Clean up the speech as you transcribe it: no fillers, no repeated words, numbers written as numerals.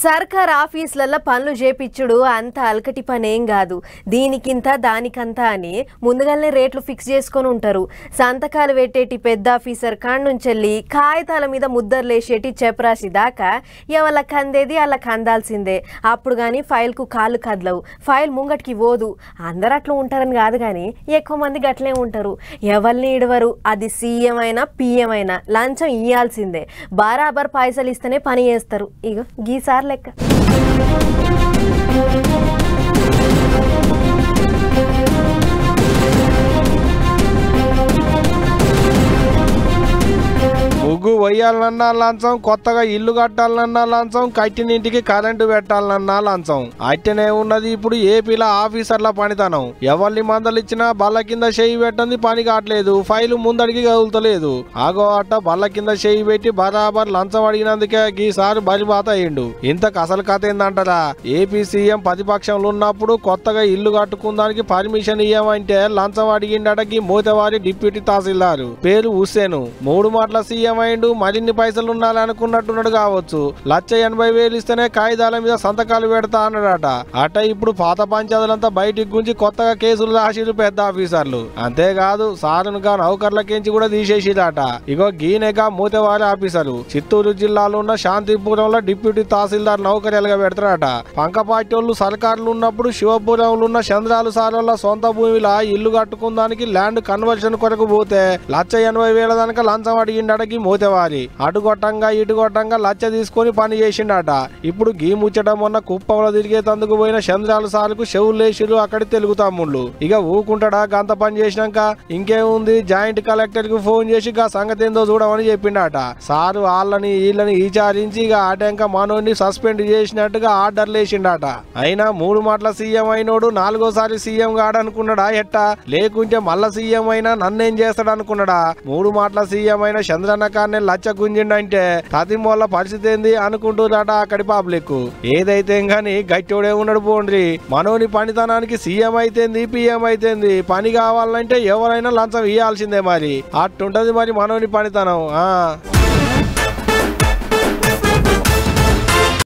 సర్కార్ ఆఫీసులలో పనులు చేపిచ్చుడు అంత అలకటి పనేం కాదు. దీనికింత దానికంత అని ముందుగానే రేట్లు ఫిక్స్ చేసుకొని ఉంటారు. సంతకాలు పెట్టేటి పెద్ద ఆఫీసర్ కాడ్నుంచెల్లి కాగితాల మీద ముద్దర్లేసేటి చెప్రాసి దాకా ఎవళ్ళకి అందేది వాళ్ళకి అందాల్సిందే. అప్పుడు కానీ ఫైల్కు కాళ్ళు కదలవు, ఫైల్ ముంగటికి పోదు. అందరు అట్లా ఉంటారని కాదు, కానీ ఎక్కువ మంది గట్లే ఉంటారు. ఎవరిని ఇడవరు, అది సీఎం అయినా పిఎం అయినా లంచం ఇయ్యాల్సిందే. బరాబర్ పైసలు ఇస్తేనే పని చేస్తారు. ఇగో గీసారి లెక్క. ముగ్గు వయ్యాలన్నా లంచం, కొత్తగా ఇల్లు కట్టాలన్నా లంచం, కట్టినింటికి కరెంటు పెట్టాలన్నా లంచం. అట్టనే ఉన్నది ఇప్పుడు ఏపీలో ఆఫీసర్ల పనితనం. ఎవరిని మందలిచ్చినా బల్ల కింద చేయి పెట్టంది పని కావట్లేదు, ఫైలు ముందడికి కదులుతలేదు. ఆగో అట్ట బల్ల కింద చేయి పెట్టి బరాబర్ లంచం అడిగినందుకే ఈసారి బలిబాత అయ్యిండు. ఇంతకు అసలు కథ ఏందంటారా? ఏపీ సీఎం ప్రతిపక్షంలో ఉన్నప్పుడు కొత్తగా ఇల్లు కట్టుకుందానికి పర్మిషన్ ఇయ్యమంటే లంచం అడిగిండటకి మోతవారి డిప్యూటీ తహసీల్దారు పేరు హుస్సేను 3 మాటల సీఎం అయిండు. మరిన్ని పైసలు ఉండాలనుకున్నట్టున్నాడు కావచ్చు. 1,80,000 ఇస్తేనే కాగితాల మీద సంతకాలు పెడతా అన్నాడట. అట ఇప్పుడు పాత పంచాయతీలంతా బయటికి గుంచి కొత్తగా కేసులు రాసిరు పెద్ద ఆఫీసర్లు. అంతేకాదు సారునుగా నౌకర్లకించి కూడా తీసేసిరట. ఇగో గీనేగా మూతవారి ఆఫీసరు చిత్తూరు జిల్లాలో ఉన్న శాంతిపురంలో డిప్యూటీ తహసీల్దార్ నౌకర్యాలుగా పెడతారట. పంకపాటి వాళ్ళు సర్కారులు ఉన్నప్పుడు శివపురంలో ఉన్న చంద్రాలు సార్ల సొంత భూమిలా ఇల్లు కట్టుకుందానికి ల్యాండ్ కన్వర్షన్ కొరకు పోతే 1,80,000 దాకా లంచం అడిగిండటకి మోతవారి. అటుగొట్టంగా ఇటుగొట్టంగా 1,00,000 తీసుకొని పని చేసిండట. ఇప్పుడు గీ ముచ్చట మొన్న కుప్పంలో తిరిగేతందుకు పోయిన చంద్రాల సార్కు చెవులేసిరు అక్కడి తెలుగు తమ్ముళ్ళు. ఇక ఊకుంటాడా గంత పని చేసినాక? ఇంకేముంది, జాయింట్ కలెక్టర్ కు ఫోన్ చేసి గా సంగతి ఏందో చూడమని చెప్పిండట. సారు వాళ్ళని వీళ్ళని విచారించి ఇక ఆటంక మనోడిని సస్పెండ్ చేసినట్టుగా ఆర్డర్లు వేసిండట. అయినా 3 మాటల సీఎం అయినోడు 4వ సీఎం కాడనుకున్నాడా ఎట్టా? లేకుంటే మళ్ళా సీఎం అయినా నన్నేం చేస్తాడు అనుకున్నాడా? 3 మాటల సీఎం అయిన చంద్రన్న కాన్నే 1,00,000 గుంజిండంటే తతిమోళ్ళ పరిస్థితి ఏంది అనుకుంటున్నాట అక్కడి పబ్లిక్. ఏదైతే గాని గట్టోడే ఉన్నాడు పోండ్రి. మనోని పనితనానికి సీఎం అయితేంది పిఎం అయితేంది, పని కావాలంటే ఎవరైనా లంచం ఇయ్యాల్సిందే. మరి అట్టుంటది మరి మనోని పనితనం.